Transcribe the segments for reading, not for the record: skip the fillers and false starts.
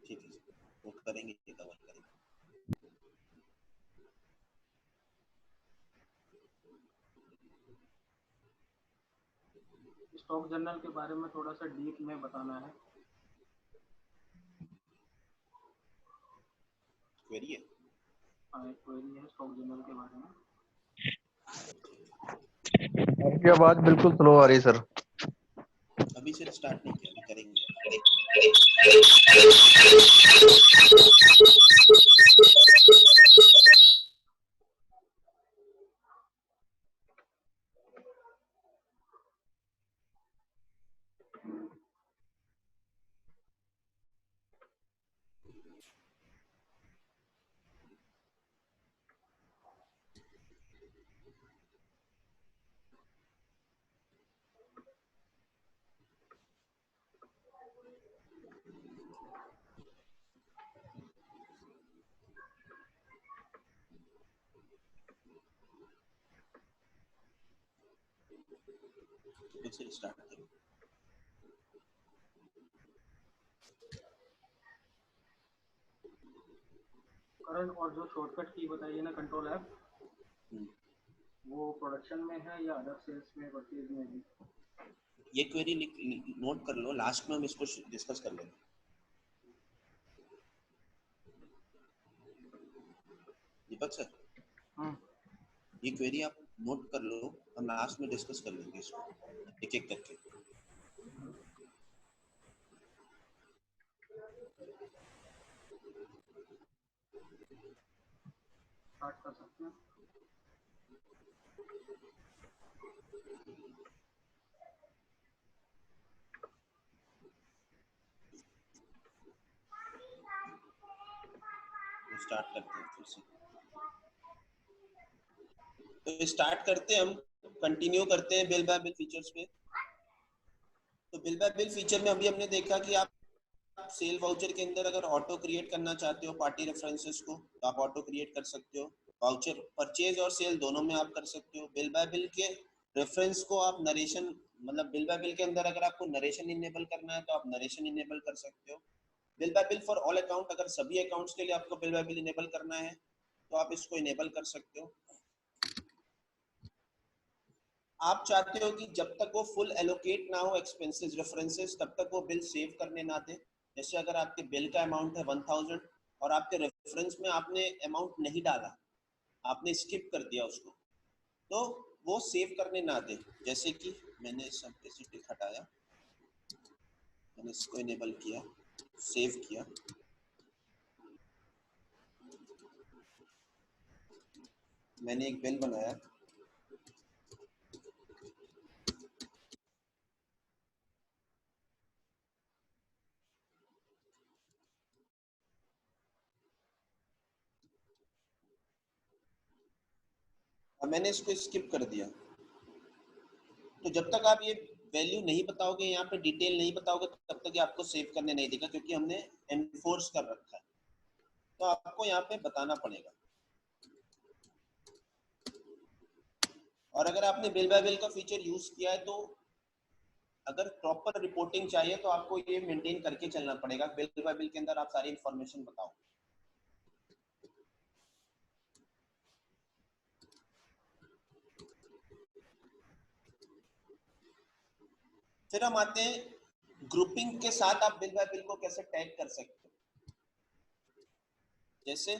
ठीक है, वो करेंगे, कवर करेंगे। स्टॉक जर्नल के बारे में थोड़ा सा डीप में बताना है। क्वेरी है? हाँ, एक क्वेरी है स्टॉक जर्नल के बारे में। आपकी आवाज बिल्कुल स्लो आ रही है सर। अभी से स्टार्ट नहीं किया, अभी करेंगे। फिर से स्टार्ट करेंगे। करंट और जो शॉर्टकट की बताइए ना, कंट्रोल F, वो प्रोडक्शन में है या अदर सेल्स में, परचेज में है? ये क्वेरी नोट कर लो, लास्ट में हम इसको डिस्कस कर लेंगे। दीपक सर, ये क्वेरी आप नोट कर लो, हम लास्ट में डिस्कस कर लेंगे इसको एक एक करके। स्टार्ट कर सकते हैं। स्टार्ट करते हैं फिर से। तो स्टार्ट करते हैं, हम कंटिन्यू करते हैं बिल बाय बिल फीचर्स पे। तो बिल बाय बिल फीचर में अभी हमने देखा कि आप सेल वाउचर के अंदर अगर ऑटो क्रिएट करना चाहते हो पार्टी रेफरेंसेस को, तो आप ऑटो क्रिएट कर सकते हो। वाउचर परचेज और सेल दोनों में आप कर सकते हो। बिल बाय बिल के रेफरेंस को आप नरेशन, मतलब बिल बाय बिल के अंदर अगर आपको नरेशन इनेबल करना है तो आप नरेशन इनेबल कर सकते हो। Bill by bill for all account, अगर सभी अकाउंट्स के लिए आपको बिल बाय बिल इनेबल करना है तो आप इसको इनेबल कर सकते हो। आप चाहते हो कि जब तक वो फुल एलोकेट ना हो एक्सपेंसेस रेफरेंसेस, तब तक वो बिल सेव करने ना दे। जैसे अगर आपके बिल का अमाउंट है 1000 और आपके रेफरेंस में आपने अमाउंट नहीं डाला, आपने स्किप कर दिया उसको, तो वो सेव करने ना दे। जैसे कि मैंने सिंपलिसिटी हटाया, मैंने इसको इनेबल किया, सेव किया, मैंने एक बिल बनाया, और मैंने इसको स्किप कर दिया। तो जब तक आप ये वैल्यू नहीं बताओगे, यहाँ पे डिटेल नहीं बताओगे, तब तक ये आपको सेव करने नहीं देगा, क्योंकि हमने एनफोर्स कर रखा है। तो आपको यहाँ पे बताना पड़ेगा। और अगर आपने बिल बाय बिल का फीचर यूज किया है, तो अगर प्रॉपर रिपोर्टिंग चाहिए तो आपको ये मेंटेन करके चलना पड़ेगा। बिल बाय बिल के अंदर आप सारी इंफॉर्मेशन बताओ। फिर हम आते हैं ग्रुपिंग के साथ आप बिल बाय बिल को कैसे टैग कर सकते हो। जैसे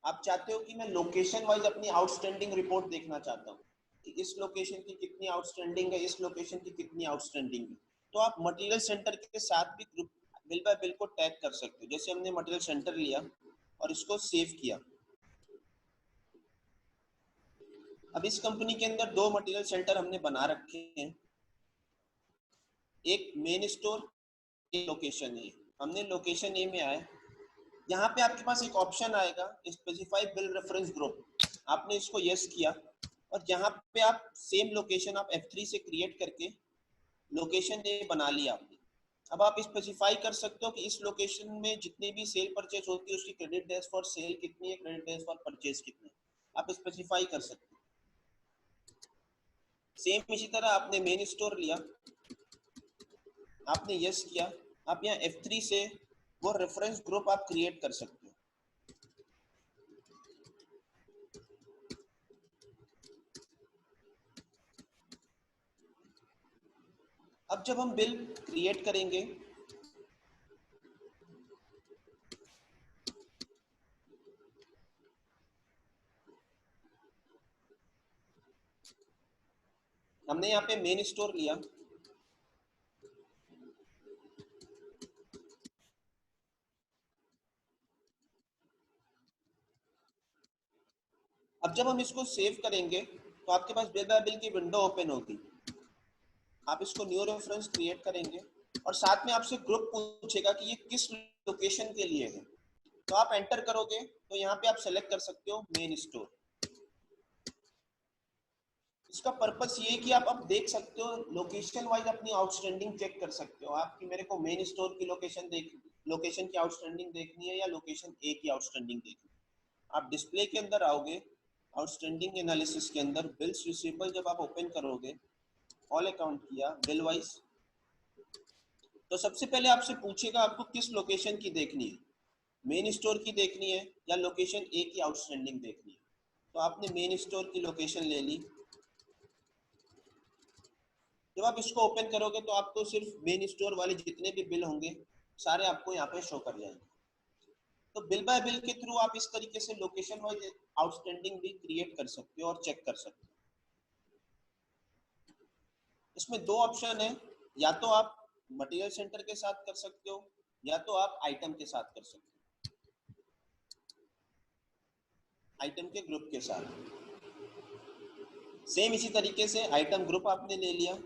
आप चाहते हो कि मैं लोकेशन वाइज अपनी आउटस्टैंडिंग रिपोर्ट देखना चाहता हूँ कि इस लोकेशन की कितनी आउटस्टैंडिंग है, इस लोकेशन की कितनी आउटस्टैंडिंग है, तो आप मटेरियल सेंटर के साथ भी ग्रुप बिल बाय बिल को टैग कर सकते हो। जैसे हमने मटेरियल सेंटर लिया और इसको सेव किया। अब इस कंपनी के अंदर दो मटेरियल सेंटर हमने बना रखे हैं, एक मेन स्टोर, एक लोकेशन ए। हमने लोकेशन ए में आए, यहाँ पे आपके पास एक ऑप्शन आएगा स्पेसिफाई बिल रेफरेंस ग्रुप, आपने इसको यस किया और यहाँ पे आप सेम लोकेशन आप F3 से क्रिएट करके लोकेशन ए बना लिया आपने। अब आप स्पेसिफाई कर सकते हो कि इस लोकेशन में जितनी भी सेल परचेज होती है उसकी क्रेडिट डेज फॉर सेल कितनी है, क्रेडिट डेज फॉर परचेज कितनी है, आप स्पेसिफाई कर सकते हो। सेम इसी तरह आपने मेन स्टोर लिया, आपने यस किया, आप यहाँ F3 से वो रेफरेंस ग्रुप आप क्रिएट कर सकते हो। अब जब हम बिल क्रिएट करेंगे हमने यहाँ पे मेन स्टोर लिया, अब जब हम इसको सेव करेंगे तो आपके पास बिल बाय बिल की विंडो ओपन होगी। आप इसको न्यू रेफरेंस क्रिएट करेंगे और साथ में आपसे ग्रुप पूछेगा कि ये किस लोकेशन के लिए है, तो आप एंटर करोगे तो यहाँ पे आप सेलेक्ट कर सकते हो मेन स्टोर। इसका पर्पस ये है कि आप अब देख सकते हो लोकेशन वाइज अपनी आउटस्टैंडिंग चेक कर सकते हो आप कि मेरे को मेन स्टोर की लोकेशन की आउटस्टैंडिंग देखनी है या लोकेशन ए की आउटस्टैंडिंग देखनी है। आप डिस्प्ले के अंदर आओगे, आउटस्टैंडिंग एनालिसिस के अंदर बिल्स रिसीवेबल जब आप ओपन करोगे, ऑल अकाउंट किया बिल वाइज, तो सबसे पहले आपसे पूछेगा आपको किस लोकेशन की देखनी है, मेन स्टोर की देखनी है या लोकेशन ए की आउटस्टैंडिंग देखनी है। तो आपने मेन स्टोर की लोकेशन ले ली। जब आप इसको ओपन करोगे तो आपको सिर्फ मेन स्टोर वाले जितने भी बिल होंगे सारे आपको यहाँ पे शो कर जाएंगे। तो बिल बाय बिल के थ्रू आप इस तरीके से लोकेशन वाइज आउटस्टैंडिंग भी क्रिएट कर सकते हो और चेक कर सकते हो। इसमें दो ऑप्शन है, या तो आप मटेरियल सेंटर के साथ कर सकते हो या तो आप आइटम के साथ कर सकते हो, आइटम के ग्रुप के साथ। सेम इसी तरीके से आइटम ग्रुप आपने ले लिया,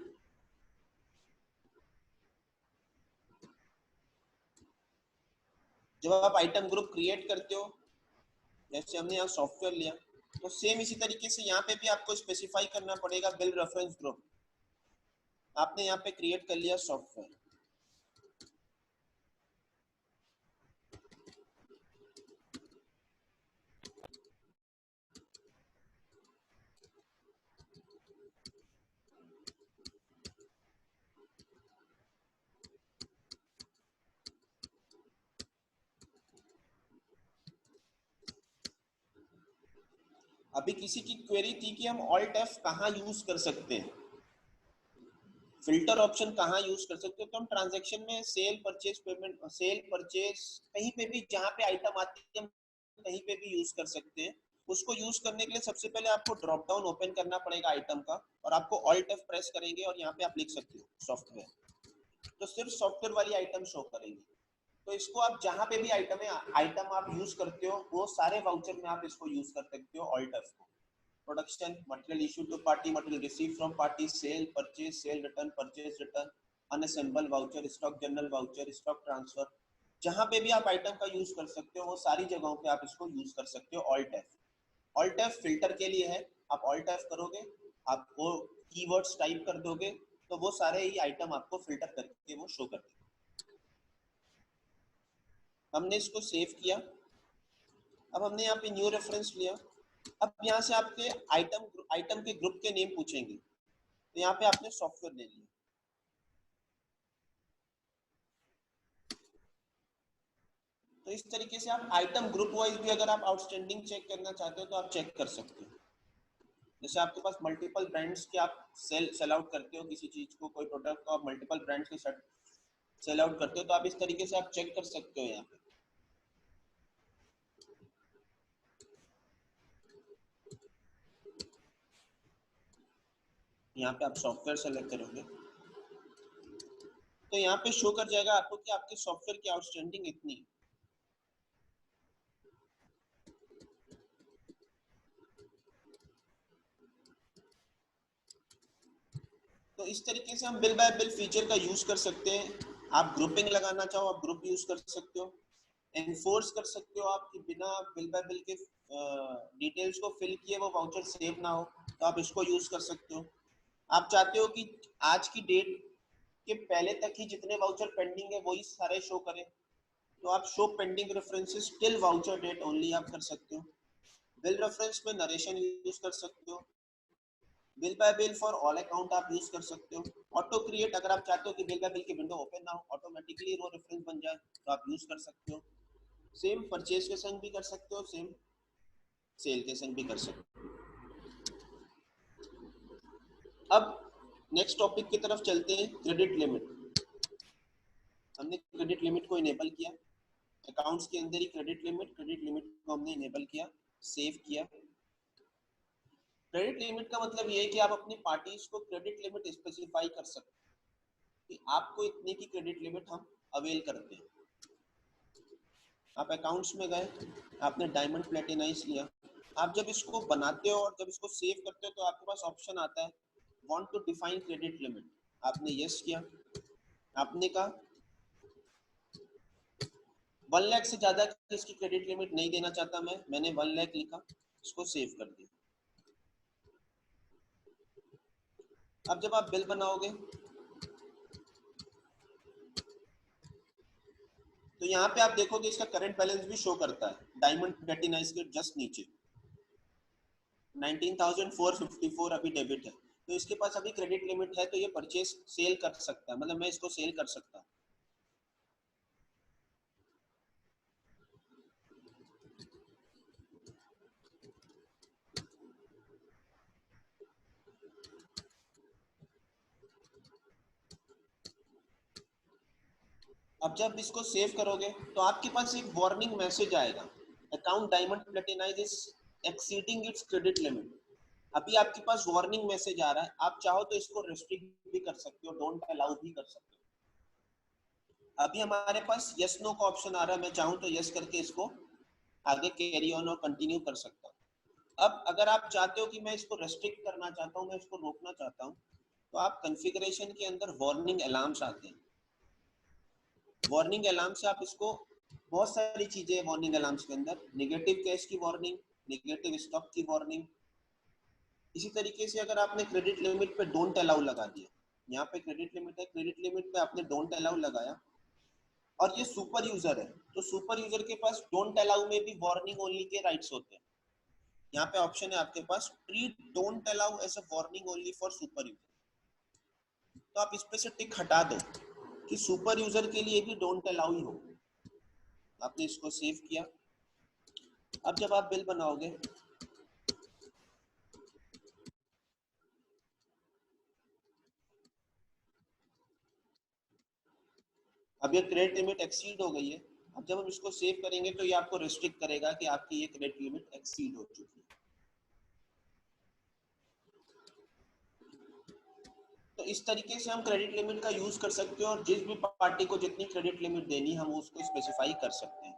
जब आप आइटम ग्रुप क्रिएट करते हो, जैसे हमने यहाँ सॉफ्टवेयर लिया, तो सेम इसी तरीके से यहाँ पे भी आपको स्पेसिफाई करना पड़ेगा बिल रेफरेंस ग्रुप। आपने यहाँ पे क्रिएट कर लिया सॉफ्टवेयर, अभी किसी की क्वेरी थी कि हम ऑल्ट एफ कहाँ यूज कर सकते हैं, फिल्टर ऑप्शन कहाँ यूज कर सकते हो। तो हम ट्रांजैक्शन में cell purchase payment, cell purchase कहीं पे भी जहाँ पे आइटम आती है हम कहीं पे भी यूज कर सकते हैं। उसको यूज करने के लिए सबसे पहले आपको ड्रॉप डाउन ओपन करना पड़ेगा आइटम का, और आपको ऑल्ट एफ प्रेस करेंगे और यहाँ पे आप लिख सकते हो सॉफ्टवेयर, तो सिर्फ सॉफ्टवेयर वाली आइटम शो करेंगे। तो इसको आप जहाँ पे भी आइटम आप यूज करते हो वो सारे वाउचर में आप इसको यूज कर सकते हो ऑल्ट एफ को। Production, material issue to party, material receive from party, sale purchase, sale return, purchase return, unassemble voucher, stock journal voucher, stock transfer, जहां पे भी आप आइटम का यूज कर सकते हो वो सारी जगहों पे आप इसको यूज कर सकते हो alt F. Alt F filter के लिए है, आप ऑल्ट एफ करोगे, आप वो कीवर्ड्स टाइप कर दोगे तो वो सारे ही आइटम आपको फिल्टर करके वो शो कर देगा। हमने इसको सेव किया, अब हमने यहाँ पे न्यू रेफरेंस लिया। अब यहाँ से आपके आइटम के ग्रुप के नेम पूछेंगे, तो यहाँ पे आपने सॉफ्टवेयर ले लिया। तो इस तरीके से आप आइटम ग्रुप वाइज भी अगर आप आउटस्टैंडिंग चेक करना चाहते हो तो आप चेक कर सकते हो। जैसे आपके पास मल्टीपल ब्रांड्स के आप सेल आउट करते हो किसी चीज को, कोई प्रोडक्ट को आप मल्टीपल ब्रांड्स के साथ सेल आउट करते हो, तो आप इस तरीके से आप चेक कर सकते हो। यहाँ पे आप सॉफ्टवेयर सेलेक्ट करोगे तो यहाँ पे शो कर जाएगा आपको कि आपके सॉफ्टवेयर की आउटस्टैंडिंग इतनी है। तो इस तरीके से हम बिल बाय बिल फीचर का यूज कर सकते हैं। आप ग्रुपिंग लगाना चाहो आप ग्रुप यूज कर सकते हो, एनफोर्स कर सकते हो आप कि बिना बिल बाय बिल के डिटेल्स को फिल किए वो वाउचर सेव ना हो, तो आप इसको यूज कर सकते हो। आप चाहते हो कि आज की डेट के पहले तक ही जितने वाउचर पेंडिंग है वही सारे शो करें, तो आप show pending references till voucher date only आप कर सकते हो। बिल रेफरेंस में नरेशन यूज कर सकते हो, bill by bill for all account आप यूज कर सकते हो। ऑटो क्रिएट, अगर आप चाहते हो कि बिल बाय बिल की विंडो ओपन ना हो, ऑटोमेटिकली रो रेफरेंस बन जाए, तो आप यूज कर सकते हो। सेम परचेज के संग भी कर सकते हो, सेम सेल के संग भी कर सकते हो। अब नेक्स्ट टॉपिक की तरफ चलते हैं, क्रेडिट लिमिट। हमने क्रेडिट लिमिट को इनेबल किया, अकाउंट्स के अंदर ही क्रेडिट लिमिट को हमने इनेबल किया, सेव किया। क्रेडिट लिमिट का मतलब ये है कि आप अपनी पार्टीज को क्रेडिट लिमिट स्पेसिफाई कर सकते हैं कि आपको इतने की क्रेडिट लिमिट हम अवेल करते हैं। आप अकाउंट्स में गए, आपने डायमंड प्लेटिनाइज लिया, आप जब इसको बनाते हो और जब इसको सेव करते हो तो आपके पास ऑप्शन आता है want to define credit limit. आपने यस किया, आपने कहा 1 लाख से ज्यादा किसकी क्रेडिट लिमिट नहीं देना चाहता मैंने 1 लाख लिखा, इसको सेव कर दिया। अब जब आप बिल बनाओगे तो यहाँ पे आप देखोगे इसका करंट बैलेंस भी शो करता है, डायमंड प्लेटिनाइज के जस्ट नीचे 19,454 अभी डेबिट है, तो इसके पास अभी क्रेडिट लिमिट है, तो ये परचेस सेल कर सकता है, मतलब मैं इसको सेल कर सकता हूँ। अब जब इसको सेव करोगे तो आपके पास एक वार्निंग मैसेज आएगा, account diamond platinize is exceeding its credit limit. अभी आपके पास वार्निंग मैसेज आ रहा है, आप चाहो तो इसको रेस्ट्रिक्ट भी कर सकते हो, डोंट अलाउ भी कर सकते हो। अभी हमारे पास यस नो का ऑप्शन आ रहा है, मैं चाहूँ तो यस करके इसको आगे कैरी ऑन और कंटिन्यू कर सकता हूँ। अब अगर आप चाहते हो कि मैं इसको रेस्ट्रिक्ट करना चाहता हूँ, मैं इसको रोकना चाहता हूँ, तो आप कॉन्फ़िगरेशन के अंदर वार्निंग अलार्म्स आते हैं। वार्निंग अलार्म से आप इसको, बहुत सारी चीजें हैं वार्निंग अलार्म्स के अंदर, नेगेटिव कैश की वार्निंग, नेगेटिव स्टॉक की वार्निंग। इसी तरीके से अगर आपने क्रेडिट लिमिट पे डोंट अलाउ लगा दिया, यहाँ पे क्रेडिट लिमिट है, क्रेडिट लिमिट पे आपने डोंट अलाउ लगाया और ये सुपर यूजर है, तो सुपर यूजर के पास डोंट अलाउ में भी वार्निंग ओनली के राइट्स होते हैं। यहाँ पे ऑप्शन है आपके पास treat don't allow as a warning only for super user, तो आप इस पे से टिक हटा दो कि सुपर यूजर के लिए भी डोंट अलाउ ही हो। आपने इसको सेव किया। अब जब आप बिल बनाओगे अब ये क्रेडिट लिमिट एक्सीड हो गई है, अब जब हम इसको सेव करेंगे तो ये आपको रिस्ट्रिक्ट करेगा कि आपकी ये क्रेडिट लिमिट एक्सीड हो चुकी है। तो इस तरीके से हम क्रेडिट लिमिट का यूज कर सकते हो और जिस भी पार्टी को जितनी क्रेडिट लिमिट देनी हम उसको स्पेसिफाई कर सकते हैं।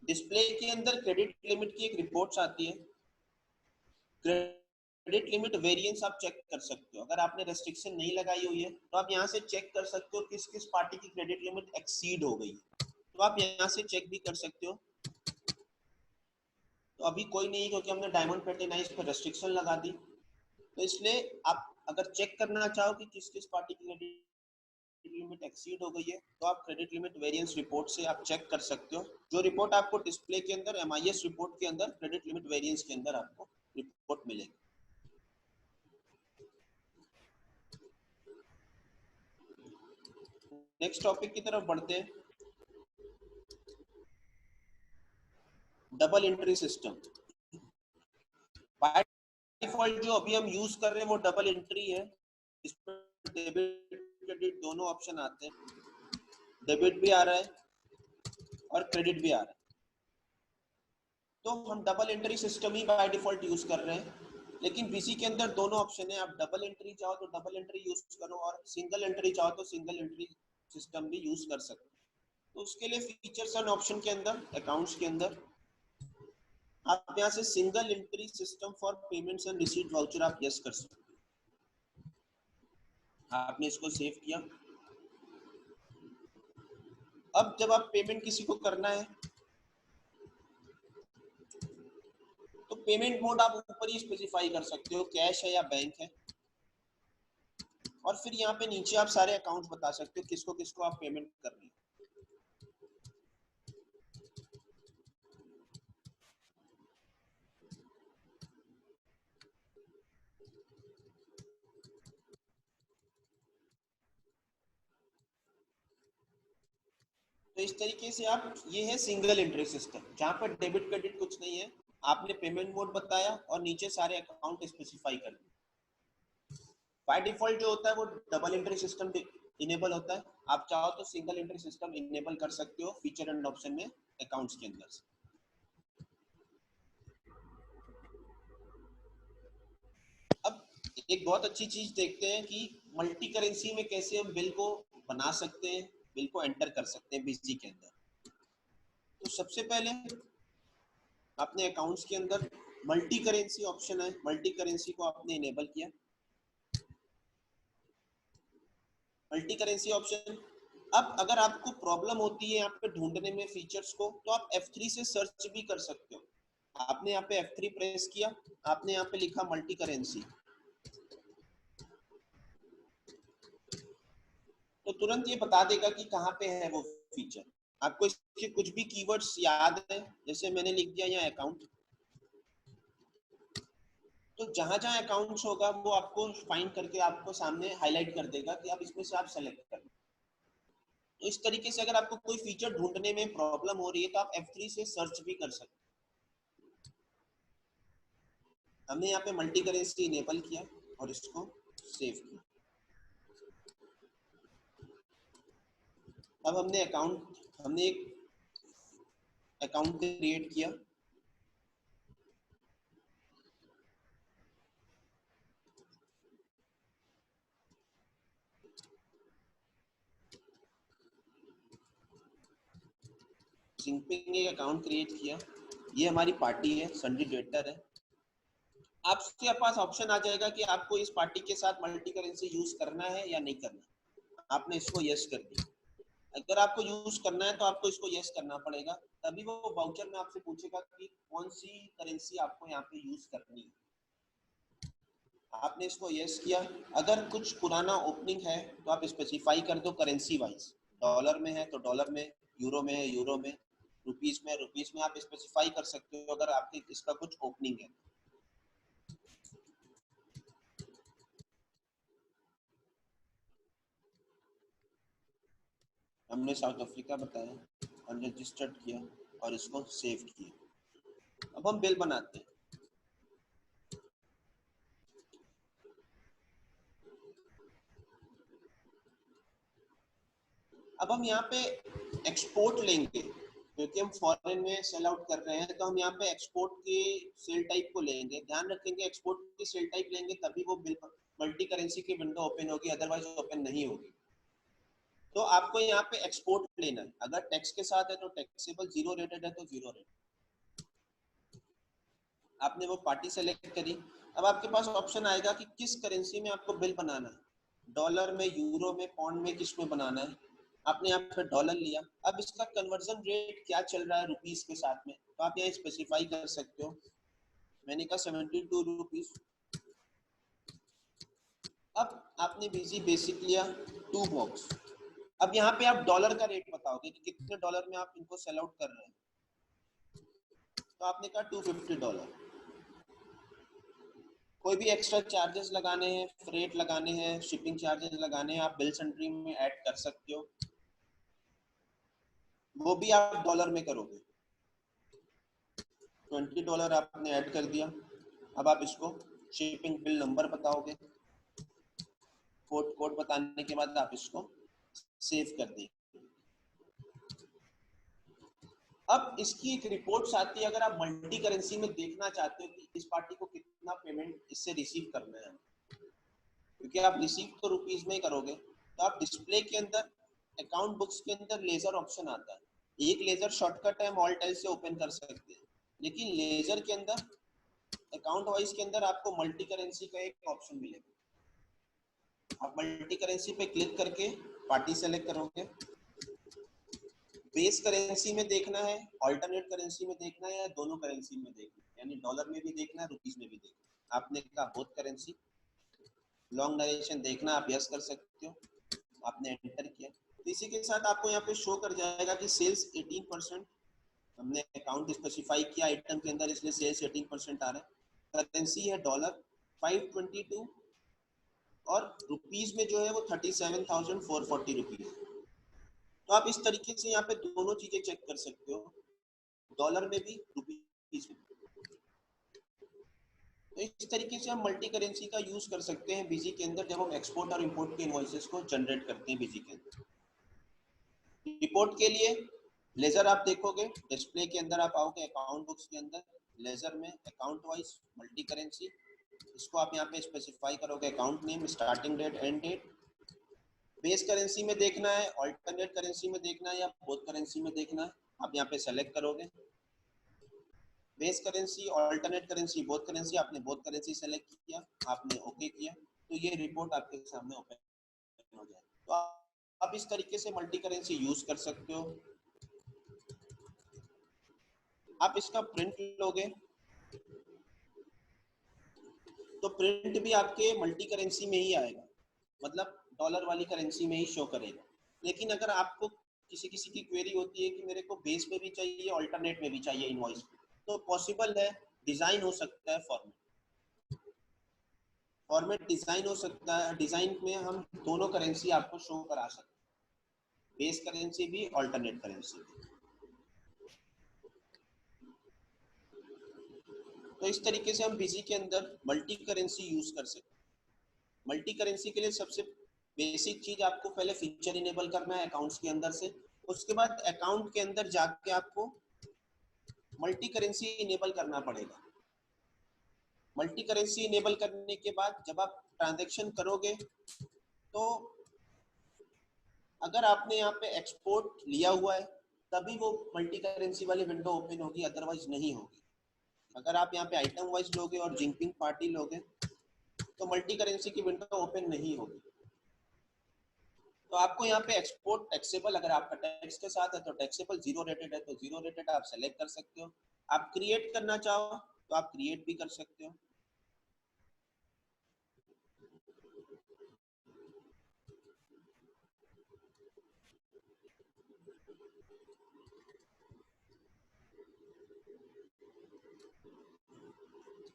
डिस्प्ले के अंदर क्रेडिट लिमिट की एक रिपोर्ट्स आती है, क्रेडिट लिमिट वेरिएंस आप चेक कर सकते हो। अगर आपने रेस्ट्रिक्शन नहीं लगाई हुई है तो आप यहाँ से चेक कर सकते हो किस किस पार्टी की क्रेडिट लिमिट एक्सीड हो गई है, तो आप यहाँ से चेक भी कर सकते हो। तो अभी कोई नहीं, क्योंकि हमने डायमंड प्लेटिनाइज पर रेस्ट्रिक्शन लगा दी, तो इसलिए आप अगर चेक करना चाहो कि किस किस पार्टी की क्रेडिट लिमिट एक्सीड हो गई है तो आप क्रेडिट लिमिट वेरिएंस रिपोर्ट से आप चेक कर सकते हो। जो रिपोर्ट आपको डिस्प्ले के अंदर MIS रिपोर्ट के अंदर क्रेडिट लिमिट वेरिएंस के अंदर आपको रिपोर्ट मिलेगी। नेक्स्ट टॉपिक की तरफ बढ़ते हैं, double entry system. By default जो अभी हम यूज कर रहे हैं वो डबल एंट्री है, इसमें डेबिट क्रेडिट दोनों ऑप्शन आते हैं, डेबिट भी आ रहा है और क्रेडिट भी आ रहा है, तो हम double entry system he by default use कर रहे हैं। लेकिन बीसी के अंदर दोनों ऑप्शन है, आप डबल एंट्री चाहो तो डबल एंट्री यूज करो और सिंगल एंट्री चाहो तो सिंगल एंट्री सिस्टम भी यूज कर सकते हो। तो उसके लिए फीचर्स एंड ऑप्शन के अंदर अकाउंट्स के अंदर आप यहाँ से single entry system for payments and receipt voucher आप यस कर सकते हो। आपने इसको सेव किया। अब जब आप पेमेंट किसी को करना है तो पेमेंट मोड आप ऊपर ही स्पेसिफाई कर सकते हो, कैश है या बैंक है, और फिर यहाँ पे नीचे आप सारे अकाउंट्स बता सकते हो किसको किसको आप पेमेंट कर रहे हो। तो इस तरीके से आप, ये है सिंगल एंट्री सिस्टम जहां पर डेबिट क्रेडिट कुछ नहीं है, आपने पेमेंट मोड बताया और नीचे सारे अकाउंट स्पेसिफाई कर दिए। बाय डिफॉल्ट जो होता है वो डबल एंट्री सिस्टम इनेबल होता है, आप चाहो तो सिंगल एंट्री सिस्टम इनेबल कर सकते हो फीचर एंड ऑप्शन में अकाउंट्स के अंदर से। अब एक बहुत अच्छी चीज देखते हैं कि मल्टी करेंसी में कैसे हम बिल को बना सकते हैं, बिल को एंटर कर सकते हैं बीजी के अंदर। तो सबसे पहले आपने अकाउंट्स के अंदर मल्टी करेंसी ऑप्शन है, मल्टी करेंसी को आपने इनेबल किया। मल्टी करेंसी ऑप्शन, अब अगर आपको प्रॉब्लम होती है यहाँ पे ढूंढने में फीचर्स को, तो आप F3 से सर्च भी कर सकते हो। आपने यहाँ पे F3 प्रेस किया, आपने यहाँ पे लिखा मल्टी करेंसी, तो तुरंत ये बता देगा कि कहाँ पे है वो फीचर। आपको इसके कुछ भी कीवर्ड्स याद है, जैसे मैंने लिख दिया यहाँ अकाउंट, तो जहां जहां अकाउंट्स होगा वो आपको फाइंड करके आपको सामने हाईलाइट कर देगा कि आप इसमें से आप सेलेक्ट कर। तो इस तरीके से अगर आपको कोई फीचर ढूंढने में प्रॉब्लम हो रही है तो आप F3 से सर्च भी कर सकते हैं। हमने यहाँ पे मल्टी करेंसी इनेबल किया और इसको सेव किया। अब हमने एक अकाउंट क्रिएट किया। सिंपिंग एक अकाउंट क्रिएट किया, ये हमारी पार्टी है, सन्डी डेटर है। आपके पास ऑप्शन आ जाएगा कि आपको इस पार्टी के साथ मल्टी करेंसी यूज करना है या नहीं करना। आपने इसको यस कर दिया। अगर आपको यूज करना है तो आपको इसको यस करना पड़ेगा, तभी वो वाउचर में आपसे पूछेगा कि कौन सी करेंसी आपको यहाँ पे यूज करनी है। आपने इसको यस किया। अगर कुछ पुराना ओपनिंग है तो आप स्पेसिफाई कर दो करेंसी वाइज, डॉलर में है तो डॉलर में, यूरो में है यूरो में, रुपीस में आप स्पेसिफाई कर सकते हो अगर आपके इसका कुछ ओपनिंग है। हमने साउथ अफ्रीका बताया और रजिस्टर्ड किया और इसको सेव किया। अब हम बिल बनाते हैं। अब हम यहाँ पे एक्सपोर्ट लेंगे, क्योंकि हम फॉरेन में सेल आउट कर रहे हैं, तो हम यहाँ पे एक्सपोर्ट के सेल टाइप को लेंगे। ध्यान रखेंगे एक्सपोर्ट की सेल टाइप लेंगे तभी वो बिल मल्टी करेंसी की विंडो ओपन होगी, अदरवाइज ओपन नहीं होगी। तो आपको यहाँ पे एक्सपोर्ट लेना है। अगर टैक्स के साथ है तो टैक्सेबल, जीरो रेटेड है तो जीरो रेट। आपने वो पार्टी सेलेक्ट करी। अब आपके पास ऑप्शन आएगा कि किस करेंसी में आपको बिल बनाना है, डॉलर में, यूरो में, पाउंड में, किस में बनाना है। आपने यहाँ पे डॉलर लिया। अब इसका कन्वर्जन रेट क्या चल रहा है रुपीस के साथ में, तो आप यहाँ स्पेसिफाई कर सकते हो। मैंने कहा 72 रुपीस। अब आपने बीजी बेसिक लिया 2 बॉक्स। अब यहाँ पे आप डॉलर का रेट बताओगे कि कितने डॉलर में आप इनको सेल आउट कर रहे हैं, तो आपने कहा $250। कोई भी एक्स्ट्रा चार्जेस लगाने हैं, फ्रेट लगाने हैं, शिपिंग चार्जेस लगाने हैं, आप बिल एंट्री में ऐड कर सकते हो, वो भी आप डॉलर में करोगे। $20 आपने ऐड कर दिया। अब आप इसको शिपिंग बिल नंबर बताओगे, कोड बताने के बाद आप इसको सेव कर देंगे। अब इसकी एक रिपोर्ट्स आती है, अगर आप मल्टी करेंसी में देखना चाहते हो कि इस पार्टी को कितना पेमेंट इससे रिसीव करना है, क्योंकि आप रिसीव तो रुपीस में ही करोगे, तो आप डिस्प्ले के अंदर अकाउंट बुक्स के अंदर लेजर ऑप्शन आता है। एक लेजर शॉर्टकट है, हम ऑल टाइल से ओपन कर सकते हैं, लेकिन लेजर के अंदर अकाउंट वाइज के अंदर आपको मल्टी करेंसी का एक ऑप्शन मिलेगा। आप मल्टी करेंसी पे क्लिक करके पार्टी सेलेक्ट करोगे। बेस करेंसी में देखना है, अल्टरनेट करेंसी में देखना है, या दोनों करेंसी में देखना है, यानी डॉलर में भी देखना है, रुपीस में भी देखना है। आपने कहा बोथ करेंसी। लॉन्ग नरेशन देखना, आप यस कर सकते हो। आपने एंटर किया, तो इसी के साथ आपको यहाँ पे शो कर जाएगा कि सेल्स 18%। हमने अकाउंट स्पेसिफाई किया आइटम के अंदर, इसलिए सेल्स 18% आ रहा है। करेंसी है डॉलर 522 और रुपीस में जो है वो 37,440 रुपीज। तो आप इस तरीके से यहाँ पे दोनों चीजें चेक कर सकते हो, डॉलर में भी, रुपीज में। तो इस तरीके से हम मल्टी करेंसी का यूज कर सकते हैं बीजी के अंदर, जब हम एक्सपोर्ट और इंपोर्ट के इनवॉइसेस को जनरेट करते हैं बीजी के अंदर। रिपोर्ट के लिए लेजर आप देखोगे, डिस्प्ले के अंदर आप आओगे, अकाउंट बुक्स के अंदर लेजर में अकाउंट वाइज मल्टी करेंसी, इसको आप यहाँ पे स्पेसिफाई करोगे, account name, starting date, end date. Base currency में देखना है, ऑल्टरनेट करेंसी में देखना है, या बोथ करेंसी में देखना है, आप यहाँ पे सेलेक्ट करोगे। Base currency, alternate currency, both currency, आपने बोथ करेंसी सेलेक्ट किया, आपने ओके किया, तो ये रिपोर्ट आपके सामने ओपन हो जाए। तो आप इस तरीके से मल्टी करेंसी यूज कर सकते हो। आप इसका प्रिंट लोगे तो प्रिंट भी आपके मल्टी करेंसी में ही आएगा, मतलब डॉलर वाली करेंसी में ही शो करेगा। लेकिन अगर आपको किसी किसी की क्वेरी होती है कि मेरे को बेस में भी चाहिए, ऑल्टरनेट में भी चाहिए इनवॉइस, तो पॉसिबल है, डिजाइन हो सकता है, फॉर्मेट डिजाइन हो सकता है। डिजाइन में हम दोनों करेंसी आपको शो करा सकते हैं, बेस करेंसी भी, ऑल्टरनेट करेंसी भी। तो इस तरीके से हम बीजी के अंदर मल्टी करेंसी यूज कर सकते हैं। मल्टी करेंसी के लिए सबसे बेसिक चीज आपको पहले फीचर इनेबल करना है अकाउंट्स के अंदर से, उसके बाद अकाउंट के अंदर जाके आपको मल्टी करेंसी इनेबल करना पड़ेगा। मल्टी करेंसी इनेबल करने के बाद जब आप ट्रांजैक्शन करोगे, तो अगर आपने यहाँ पे एक्सपोर्ट लिया हुआ है तभी वो मल्टी करेंसी वाली विंडो ओपन होगी, अदरवाइज नहीं होगी। अगर आप यहाँ पे आइटम वाइज लोगे और जिंकिंग पार्टी लोगे तो मल्टी करेंसी की विंडो ओपन नहीं होगी। तो आपको यहाँ पे एक्सपोर्ट टैक्सेबल, अगर आपका टैक्स के साथ है तो टैक्सेबल, जीरो रेटेड है तो जीरो रेटेड आप सेलेक्ट कर सकते हो। आप क्रिएट करना चाहो तो आप क्रिएट भी कर सकते हो।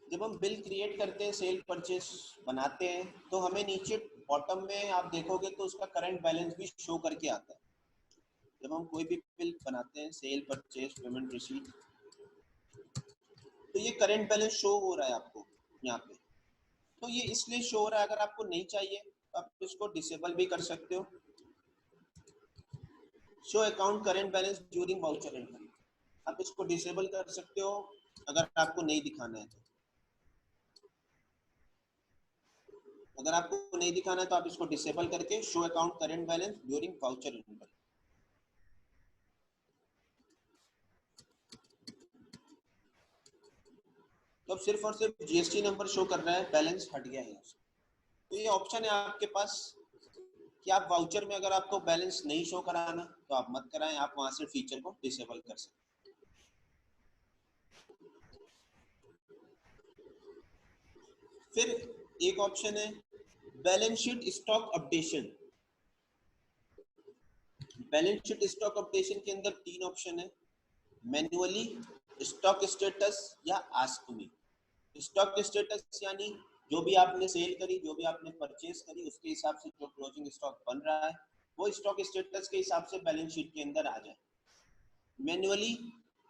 जब हम बिल क्रिएट करते हैं, सेल परचेस बनाते हैं, तो हमें नीचे बॉटम में आप देखोगे तो उसका करंट बैलेंस भी शो करके आता है। जब हम कोई भी बिल बनाते हैं, सेल परचेस, पेमेंट रिसीट, तो ये करंट बैलेंस शो हो रहा है आपको यहाँ पे। तो ये इसलिए शो हो रहा है, अगर आपको नहीं चाहिए तो आप इसको डिसेबल भी कर सकते हो। Show account current balance during voucher entry, आप इसको डिसेबल कर सकते हो अगर आपको नहीं दिखाना है तो। अगर आपको नहीं दिखाना है तो आप इसको डिसेबल करके show account current balance during voucher entry. तो अब सिर्फ और सिर्फ जीएसटी नंबर शो कर रहा है, बैलेंस हट गया है। तो ये ऑप्शन है आपके पास कि आप वाउचर में अगर आपको बैलेंस नहीं शो कराना तो आप मत कराएं, आप वहां से फीचर को डिसेबल कर सकते हैं। फिर एक ऑप्शन है balance sheet stock updation. Balance sheet stock updation के अंदर तीन ऑप्शन है, मैन्युअली, स्टॉक स्टेटस या आस्क मी। स्टॉक स्टेटस यानी जो भी आपने सेल करी, जो भी आपने परचेस करी, उसके हिसाब से जो क्लोजिंग स्टॉक बन रहा है वो स्टॉक स्टेटस के हिसाब से बैलेंस शीट के अंदर आ जाए। मैन्युअली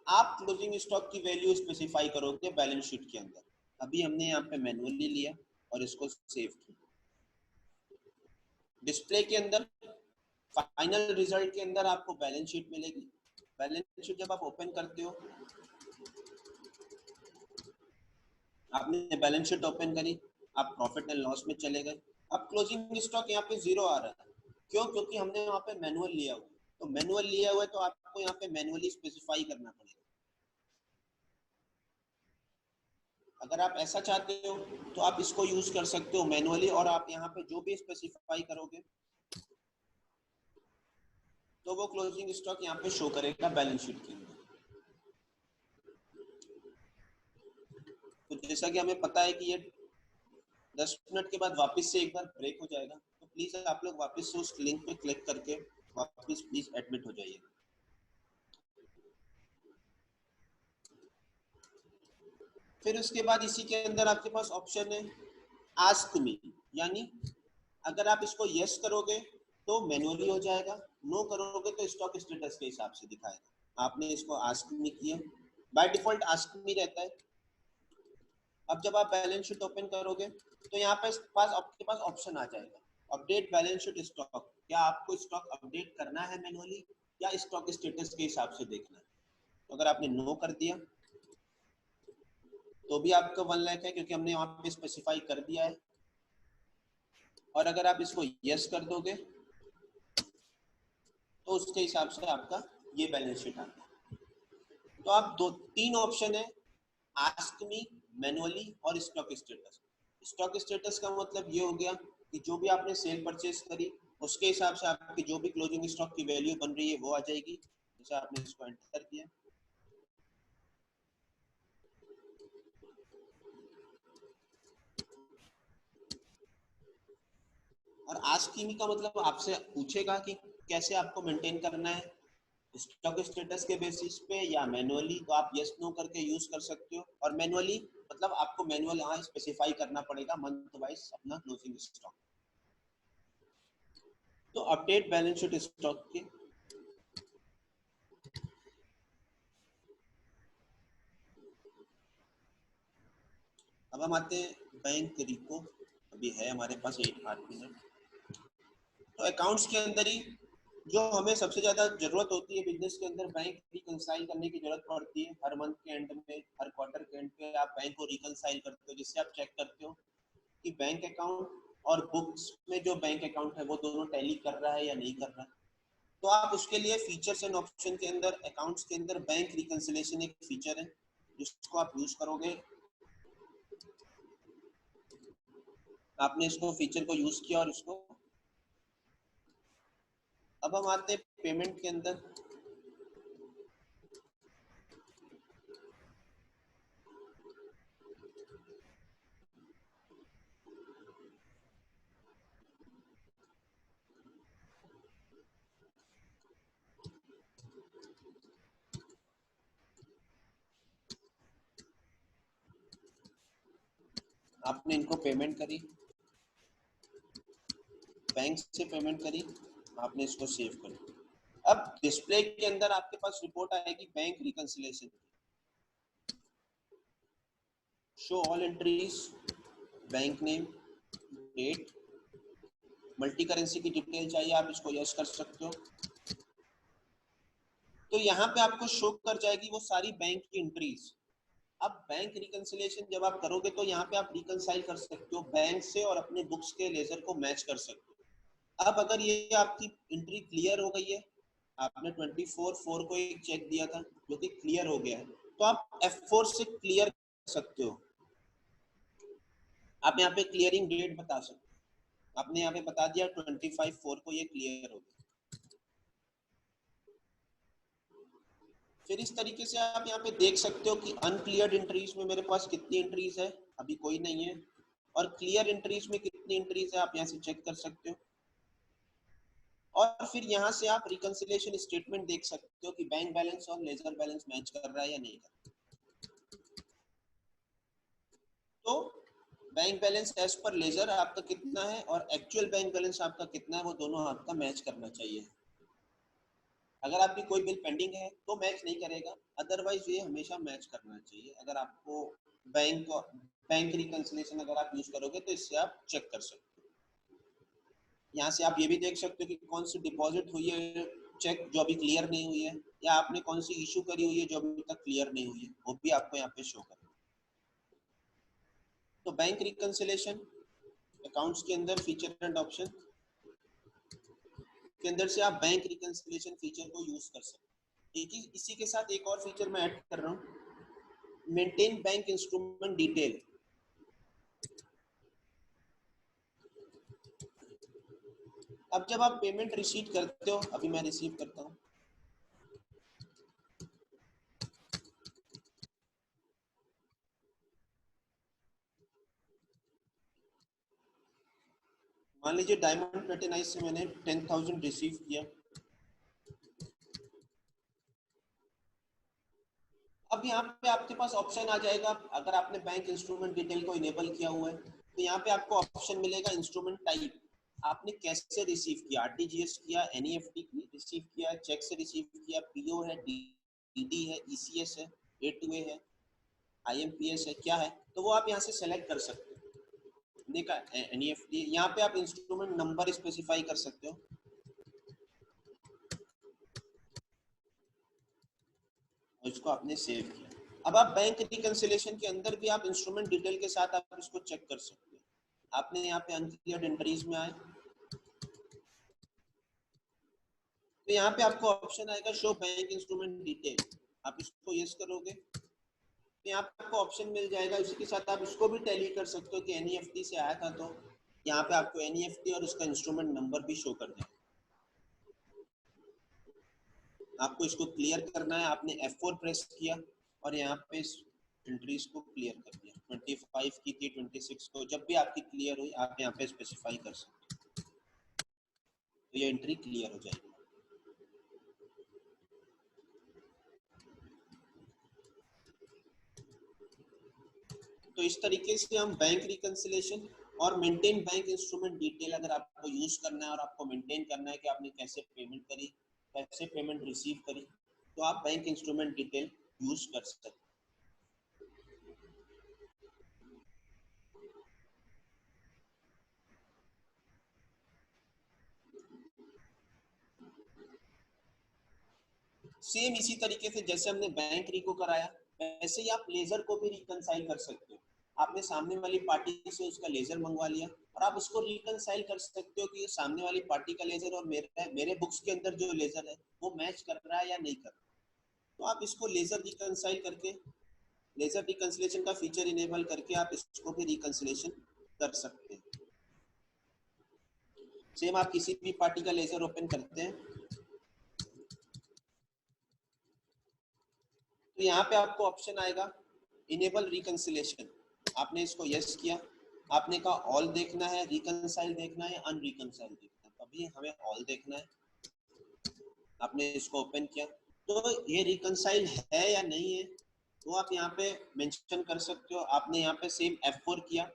आप क्लोजिंग स्टॉक की वैल्यू स्पेसिफाई करोगे बैलेंस शीट के अंदर। अभी हमने यहाँ पे मैन्युअली लिया और इसको सेव किया। डिस्प्ले के अंदर फाइनल रिजल्ट के अंदर आपको बैलेंस शीट मिलेगी। बैलेंस शीट जब आप ओपन करते हो, आपने बैलेंस शीट ओपन करी, आप प्रॉफिट एंड लॉस में चले गए, अब क्लोजिंग स्टॉक यहाँ पे जीरो आ रहा है। क्यों? क्योंकि हमने वहाँ पे मैनुअल लिया हुआ। तो मैनुअल लिया हुआ है तो आपको यहाँ पे मैनुअली स्पेसिफाई करना पड़ेगा। अगर आप ऐसा चाहते हो तो आप इसको यूज कर सकते हो मैनुअली, और आप यहाँ पे जो भी स्पेसिफाई करोगे तो वो क्लोजिंग स्टॉक यहाँ पे शो करेगा बैलेंस शीट के अंदर। तो जैसा कि हमें पता है कि ये 10 मिनट के बाद वापस से एक बार ब्रेक हो जाएगा, तो प्लीज आप लोग वापस से उस लिंक पे क्लिक करके वापस प्लीज एडमिट हो जाइए। फिर उसके बाद इसी के अंदर आपके पास ऑप्शन है आस्क मी, यानी अगर आप इसको यस करोगे तो मैनुअली हो जाएगा, नो करोगे तो स्टॉक स्टेटस के हिसाब से दिखाएगा। आपने इसको आस्क मी किया, बाय डिफॉल्ट आस्क मी रहता है। अब जब आप बैलेंस शीट ओपन करोगे तो यहाँ पे आपके पास ऑप्शन आ जाएगा, अपडेट बैलेंस शीट स्टॉक। क्या आपको स्टॉक अपडेट करना है मैनुअली या स्टॉक स्टेटस के हिसाब से देखना है? तो अगर आपने नो कर दिया तो भी आपका 1 लाख है, क्योंकि हमने वहां पे स्पेसिफाई कर दिया है। और अगर आप इसको यस कर दोगे तो उसके हिसाब से आपका ये बैलेंस शीट आता है। तो आप 3 ऑप्शन है, आस्क मी, मैनुअली और स्टॉक स्टेटस। स्टॉक स्टेटस का मतलब ये हो गया कि जो भी आपने सेल परचेस करी उसके हिसाब से आपकी जो भी क्लोजिंग स्टॉक की वैल्यू बन रही है वो आ जाएगी, जैसे आपने इसको एंटर किया। और आस्क मी का मतलब आपसे पूछेगा कि कैसे आपको मेंटेन करना है, स्टॉक स्टेटस के बेसिस पे या मैनुअली। तो आप यस नो करके यूज कर सकते हो। और मैनुअली मतलब आपको मैनुअल यहाँ स्पेसिफाई करना पड़ेगा मंथ वाइज अपना क्लोजिंग स्टॉक। तो अपडेट बैलेंस शीट स्टॉक के अब हम आते हैं बैंक रिको। अभी है हमारे पास 8 मिनट। तो अकाउंट्स के अंदर ही जो हमें सबसे ज्यादा जरूरत होती है बिजनेस के अंदर, बैंक रिकंसाइल करने की जरूरत पड़ती है। हर मंथ के एंड में, हर क्वार्टर के एंड पे आप बैंक को रिकंसाइल करते हो, जिससे आप चेक करते हो कि बैंक अकाउंट और बुक्स में जो बैंक अकाउंट है वो दोनों टैली कर रहा है या नहीं कर रहा। तो आप उसके लिए फीचर्स एंड ऑप्शन के अंदर अकाउंट्स के अंदर बैंक रिकंसिलेशन एक फीचर है जिसको आप यूज करोगे। आपने इसको फीचर को यूज किया और इसको अब हम आते हैं पेमेंट के अंदर। आपने इनको पेमेंट करी, बैंक से पेमेंट करी, आपने इसको सेव कर दिया। अब डिस्प्ले के अंदर आपके पास रिपोर्ट आएगी bank reconciliation, show all entries, bank name, date, multi currency की डिटेल चाहिए आप इसको यस कर सकते हो। तो यहाँ पे आपको शो कर जाएगी वो सारी बैंक की एंट्रीज। अब बैंक रिकंसिलेशन जब आप करोगे तो यहाँ पे आप रिकंसाइल कर सकते हो बैंक से और अपने बुक्स के लेजर को मैच कर सकते हो। अब अगर ये आपकी एंट्री क्लियर हो गई है, आपने 24/4 को एक चेक दिया था जो कि क्लियर हो गया है, तो आप F4 से क्लियर कर सकते हो। आप यहाँ पे क्लियरिंग डेट बता सकते हो। आपने यहाँ पे बता दिया 25/4 को ये क्लियर हो गया। फिर इस तरीके से आप यहाँ पे देख सकते हो कि अनक्लियर्ड एंट्रीज में मेरे पास कितनी एंट्रीज है, अभी कोई नहीं है। और क्लियर एंट्रीज में कितनी एंट्रीज है आप यहाँ से चेक कर सकते हो। और फिर यहाँ से आप रिकंसिलेशन स्टेटमेंट देख सकते हो कि बैंक बैलेंस और लेजर बैलेंस मैच कर रहा है या नहीं कर रहा। तो bank balance as per ledger आपका कितना है और एक्चुअल बैंक बैलेंस आपका कितना है, वो दोनों आपका मैच करना चाहिए। अगर आपकी कोई बिल पेंडिंग है तो मैच नहीं करेगा, अदरवाइज ये हमेशा मैच करना चाहिए। अगर आपको बैंक रिकंसिलेशन अगर आप यूज करोगे तो इससे आप चेक कर सकते हो। यहाँ से आप ये भी देख सकते हो कि कौन सी डिपॉजिट हुई है चेक जो अभी क्लियर नहीं हुई है, या आपने कौन सी इशू करी हुई है जो अभी तक क्लियर नहीं हुई है, वो भी आपको यहाँ पे शो करेगा। तो बैंक रिकंसिलेशन अकाउंट्स के अंदर फीचर एंड ऑप्शन के अंदर से आप बैंक रिकंसिलेशन फीचर को यूज कर सकते हैं। इसी के साथ एक और फीचर मैं ऐड कर रहा हूँ, मेंटेन बैंक इंस्ट्रूमेंट डिटेल। अब जब आप पेमेंट रिसीव करते हो, अभी मैं रिसीव करता हूँ, मान लीजिए डायमंड प्लेटिनाइज से मैंने 10,000 रिसीव किया। अब यहाँ पे आपके पास ऑप्शन आ जाएगा, अगर आपने बैंक इंस्ट्रूमेंट डिटेल को इनेबल किया हुआ है तो यहाँ पे आपको ऑप्शन मिलेगा इंस्ट्रूमेंट टाइप। आपने कैसे रिसीव किया, आरटीजीएस किया, एनईएफटी रिसीव किया, चेक से रिसीव किया, पीओ है, डीडी है, ईसीएस है, ए2ए है, आईएमपीएस है, क्या है, तो वो आप यहाँ से सेलेक्ट कर सकते हो। देखा एनईएफटी, यहाँ पे आप इंस्ट्रूमेंट नंबर स्पेसिफाई कर सकते हो, और इसको आपने सेव किया। अब आप बैंक रिकंसिलिएशन के अंदर भी आप इंस्ट्रूमेंट डिटेल के साथ आप इसको चेक कर सकते हो। आपने यहाँ पे अनक्लियर्ड एंट्रीज में आए तो यहाँ पे आपको ऑप्शन आएगा शो बैंक इंस्ट्रूमेंट डिटेल, आप इसको यस करोगे तो यहाँ पे आपको ऑप्शन मिल जाएगा। उसी के साथ आप इसको भी टैली कर सकते हो कि एनईएफटी से आया था, तो यहाँ पे आपको एनईएफटी और उसका इंस्ट्रूमेंट नंबर भी शो कर देगा। आपको इसको क्लियर करना है, आपने F4 प्रेस किया और यहाँ पे इस एंट्रीज को क्लियर कर दिया। 25 की थी, 26 को, जब भी आपकी क्लियर हुई आप यहाँ पे स्पेसिफाई कर सकते हो, तो ये एंट्री क्लियर हो जाएगी। तो इस तरीके से हम बैंक रिकंसिलिएशन और मेंटेन बैंक इंस्ट्रूमेंट डिटेल अगर आपको यूज करना है और आपको मेंटेन करना है कि आपने कैसे पेमेंट करी, कैसे पेमेंट रिसीव करी, तो आप बैंक इंस्ट्रूमेंट डिटेल यूज कर सकते हैं। सेम इसी तरीके से जैसे हमने बैंक रिको कराया, वैसे ही आप लेजर को भी रिकंसाइल कर सकते हो। आपने सामने वाली पार्टी से उसका लेजर मंगवा लिया और आप उसको रिकंसाइल कर सकते हो कि सामने वाली पार्टी का लेजर और मेरे बुक्स के अंदर जो लेजर है वो मैच कर रहा है या नहीं कर रहा। तो आप इसको लेजर रिकंसाइल करके, लेजर रिकंसिलिएशन का फीचर इनेबल करके आप इसको भी रिकंसिलिएशन कर सकते हैं। सेम आप किसी भी पार्टी का लेजर ओपन करते हैं तो यहाँ पे आपको ऑप्शन आएगा इनेबल रिकंसिलिएशन, आपने इसको यस किया, आपने कहा ऑल देखना है, रिकंसाइल देखना है, अनरिकंसाइल देखना है, तभी हमें ऑल देखना है। आपने इसको ओपन किया तो ये रिकंसाइल है या नहीं है वो आप यहाँ पे मेंशन कर सकते हो। आपने यहाँ पे सेम F4 किया,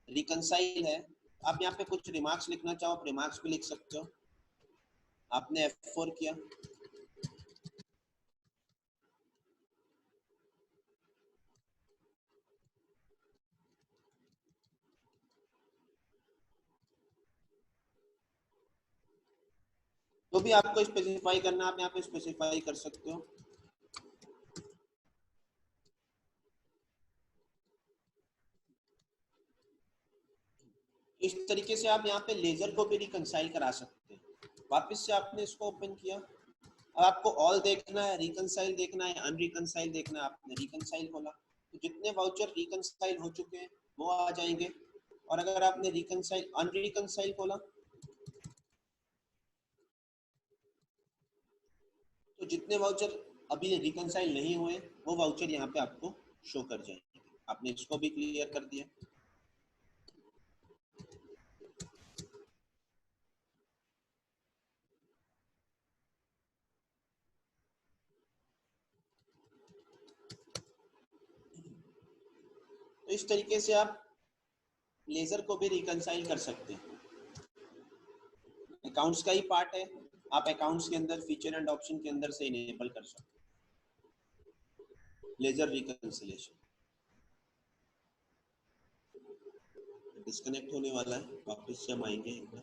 रिकंसाइल है, आप यहाँ पे कुछ रिमार्क्स लिखना चाहो रिमार्क्स भी लिख सकते हो। आपने F4 किया, तो भी आपको स्पेसिफाई करना, आप यहाँ पे स्पेसिफाई कर सकते हो। इस तरीके से आप यहाँ पे लेजर को भी रिकंसाइल करा सकते हैं। वापस से आपने इसको ओपन किया, अब आपको ऑल देखना है, रिकंसाइल देखना है, अनरिकंसाइल देखना है, आपने रिकंसाइल खोला तो जितने वाउचर रिकंसाइल हो चुके हैं वो आ जाएंगे। और अगर आपने रिकंसाइल अनरिकंसाइल खोला तो जितने वाउचर अभी रिकंसाइल नहीं हुए वो वाउचर यहाँ पे आपको शो कर जाएंगे। आपने इसको भी क्लियर कर दिया। तो इस तरीके से आप लेजर को भी रिकंसाइल कर सकते हैं। अकाउंट्स का ही पार्ट है, आप अकाउंट्स के अंदर फीचर एंड ऑप्शन के अंदर से इनेबल कर सकते हैं लेजर रिकंसिलिएशन। डिस्कनेक्ट होने वाला है, वापस से हम आएंगे एक बार।